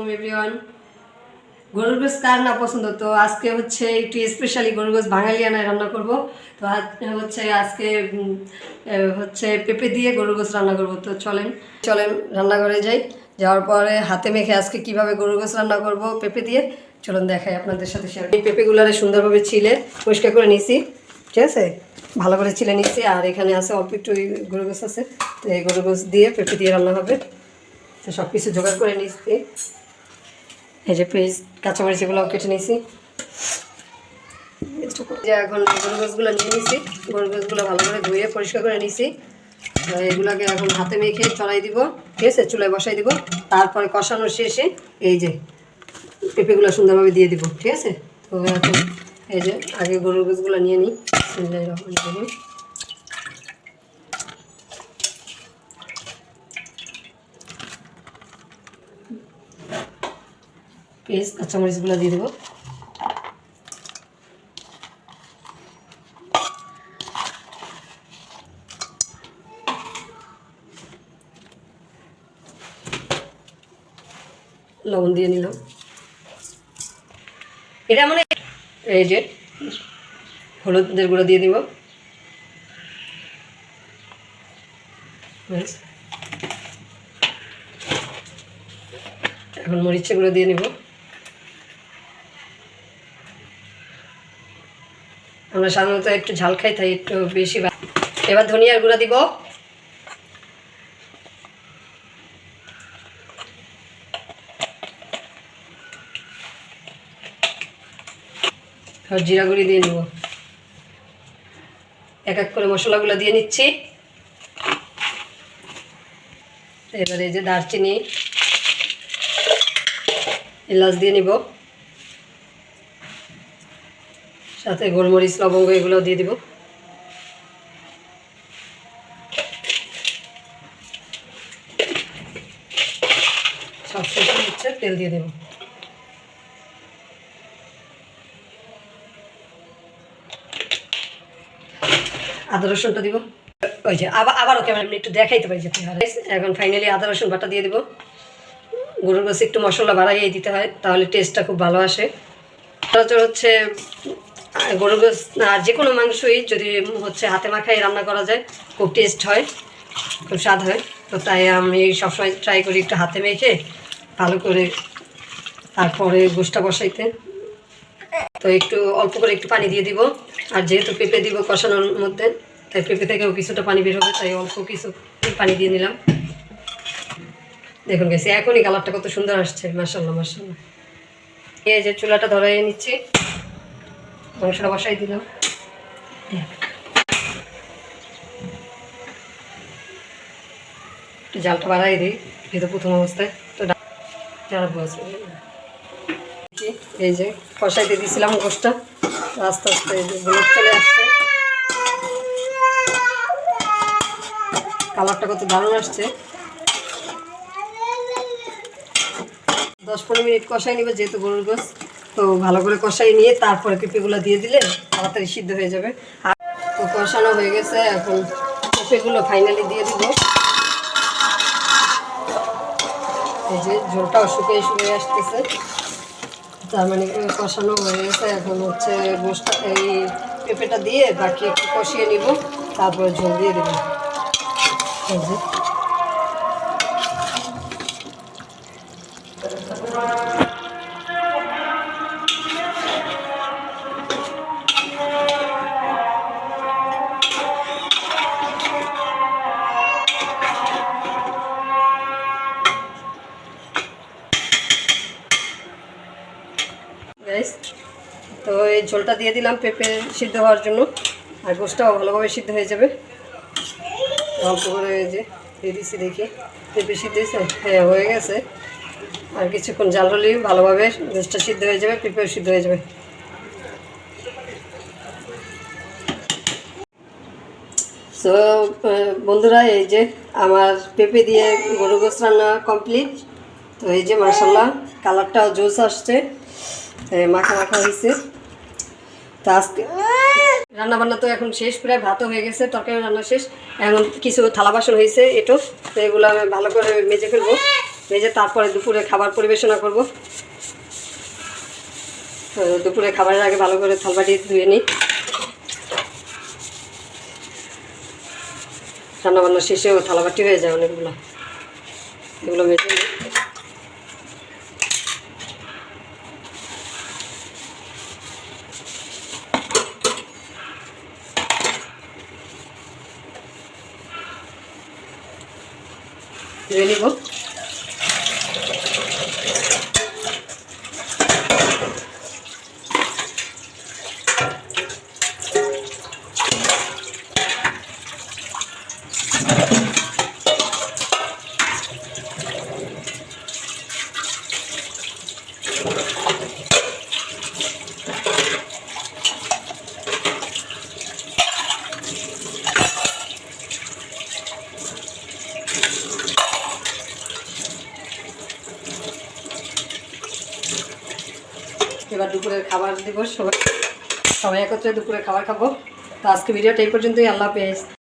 আলাইকুম এভরিওয়ান। গরুর গোশ কার না পছন্দ, তো আজকে হচ্ছে একটু স্পেশালি গরুর গোশ বাঙালিয়ানায় রান্না করব। তো আজকে হচ্ছে পেঁপে দিয়ে গরুর গোশ রান্না করব। তো চলেন রান্নাঘরে যাই। যাওয়ার পরে হাতে মেখে আজকে কিভাবে গরুর গোশ রান্না করব পেঁপে দিয়ে চলুন দেখাই আপনাদের সাথে শেয়ার। এই পেঁপেগুলারে সুন্দরভাবে ছিলে পরিষ্কার করে নিয়েছি, ঠিক আছে, ভালো করে ছিলে নিচ্ছি। আর এখানে আছে অল্প একটু গরুর গোশ আছে, তো এই গরুর গোশ দিয়ে পেঁপে দিয়ে রান্না হবে। তো সব কিছু জোগাড় করে নিচ্ছি। এই যে পেঁয়াজ কাঁচামরিচ এগুলোও কেটে নিয়েছি। এখন গরুর গোশগুলো নিয়ে নিয়েছি, গরুর গোশগুলো ভালো করে ধুয়ে পরিষ্কার করে নিয়েছি। এগুলোকে এখন হাতে মেখে চড়াই দিব, ঠিক আছে, চুলায় বসাই দিব। তারপরে কষানোর শেষে এই যে পেঁপেগুলো সুন্দরভাবে দিয়ে দিব, ঠিক আছে। তো এখন এই যে আগে গরুর গোশগুলো নিয়ে নিই। পেঁয়াজ কাঁচামরিচগুলো দিয়ে দেবো। লবণ দিয়ে নিলাম। এটা মানে এই যে হলুদের গুঁড়ো দিয়ে দিব। এখন মরিচের গুঁড়ো দিয়ে নিব। আমরা সাধারণত একটু ঝাল খাই, তাই একটু বেশি। এবার ধনিয়ার গুঁড়া দিব। আর জিরা গুঁড়ি দিয়ে নিব। এক এক করে মশলাগুলো দিয়ে নিচ্ছি। এবারে এই যে দারচিনি এলাচ দিয়ে নিব, সাথে গোলমরিচ লবঙ্গ এগুলো দিয়ে দিব। সব শেষে হচ্ছে তেল দিয়ে দেব। আদা রসুনটা দিব। ওই যে আবারও ক্যামেরা একটু দেখাইতে পারি যেতে হয়। এখন ফাইনালি আদা রসুন বাটা দিয়ে দেবো। গরুর গোশে একটু মশলা বাড়াইয়ে দিতে হয়, তাহলে টেস্টটা খুব ভালো আসে। হচ্ছে গরুর গোশ আর যে কোনো মাংসই যদি হচ্ছে হাতে মাখাই রান্না করা যায় খুব টেস্ট হয়, খুব স্বাদ হয়। তো তাই আমি সবসময় ট্রাই করি একটু হাতে মেখে ভালো করে তারপরে গোশটা বসাইতে। তো একটু অল্প করে একটু পানি দিয়ে দিব। আর যেহেতু পেঁপে দিব কষানোর মধ্যে, তাই পেঁপে থেকেও কিছুটা পানি বের হবে, তাই অল্প কিছু পানি দিয়ে নিলাম। দেখুন গেছি এখনই কালারটা কত সুন্দর আসছে, মাশাআল্লাহ মাশাআল্লাহ। এই যে চুলাটা ধরাই নিচ্ছি, মাংসটা বসাই দিলাম। একটু জালটা বাড়াই দিই, এই তো প্রথম অবস্থায়। তো এই যে কষাইতে দিয়েছিলাম গোশটা, আস্তে আস্তে এই যে গোলক চলে আসছে, কালারটা কত দারুণ আসছে। 10-15 মিনিট কষাই নিবে, যেহেতু গরুর গোশ, তো ভালো করে কষাই নিয়ে তারপরে পেঁপেগুলো দিয়ে দিলে তাড়াতাড়ি সিদ্ধ হয়ে যাবে। আর তো কষানো হয়ে গেছে, এখন পেঁপেগুলো ফাইনালি দিয়ে দিব। এই যে ঝোলটাও শুকিয়ে আসতেছে, তার মানে কষানো হয়ে গেছে। এখন হচ্ছে গোশটা এই পেঁপেটা দিয়ে বাকি একটু কষিয়ে নিব, তারপরে ঝোল দিয়ে দেব। এই যে তো এই ঝোলটা দিয়ে দিলাম পেঁপে সিদ্ধ হওয়ার জন্য, আর গোশটাও ভালোভাবে সিদ্ধ হয়ে যাবে। অল্প করে যে দিয়ে দিচ্ছি, দেখি পেঁপে সিদ্ধ হয়েছে। হ্যাঁ, হয়ে গেছে। আর কিছুক্ষণ জাল হলেই ভালোভাবে গোশটা সিদ্ধ হয়ে যাবে, পেঁপেও সিদ্ধ হয়ে যাবে। সো বন্ধুরা, এই যে আমার পেঁপে দিয়ে গরুর গোশ রান্না কমপ্লিট। তো এই যে মাশাআল্লাহ কালারটাও জোস আসছে, মাখা মাখা হয়েছে। তো আজকে রান্নাবান্না তো এখন শেষ, প্রায় ভাতও হয়ে গেছে, তরকারি রান্না শেষ। এখন কিছু থালা বাসন হয়েছে এটো, তো এগুলো আমি ভালো করে মেজে ফেলবো। ভেজে তারপরে দুপুরে খাবার পরিবেশনা করব। দুপুরে খাবারের আগে ভালো করে থালবাটি ধুয়ে নিই। রান্নাবান্না শেষেও থালাবাটি হয়ে যায় অনেকগুলো, এগুলো মেজে নিই। ধুয়ে নিব। এবার দুপুরের খাবার দেবো, সবাই একত্রে দুপুরে খাবার খাবো। তো আজকে ভিডিওটা এই পর্যন্তই। আল্লাহ হাফেজ।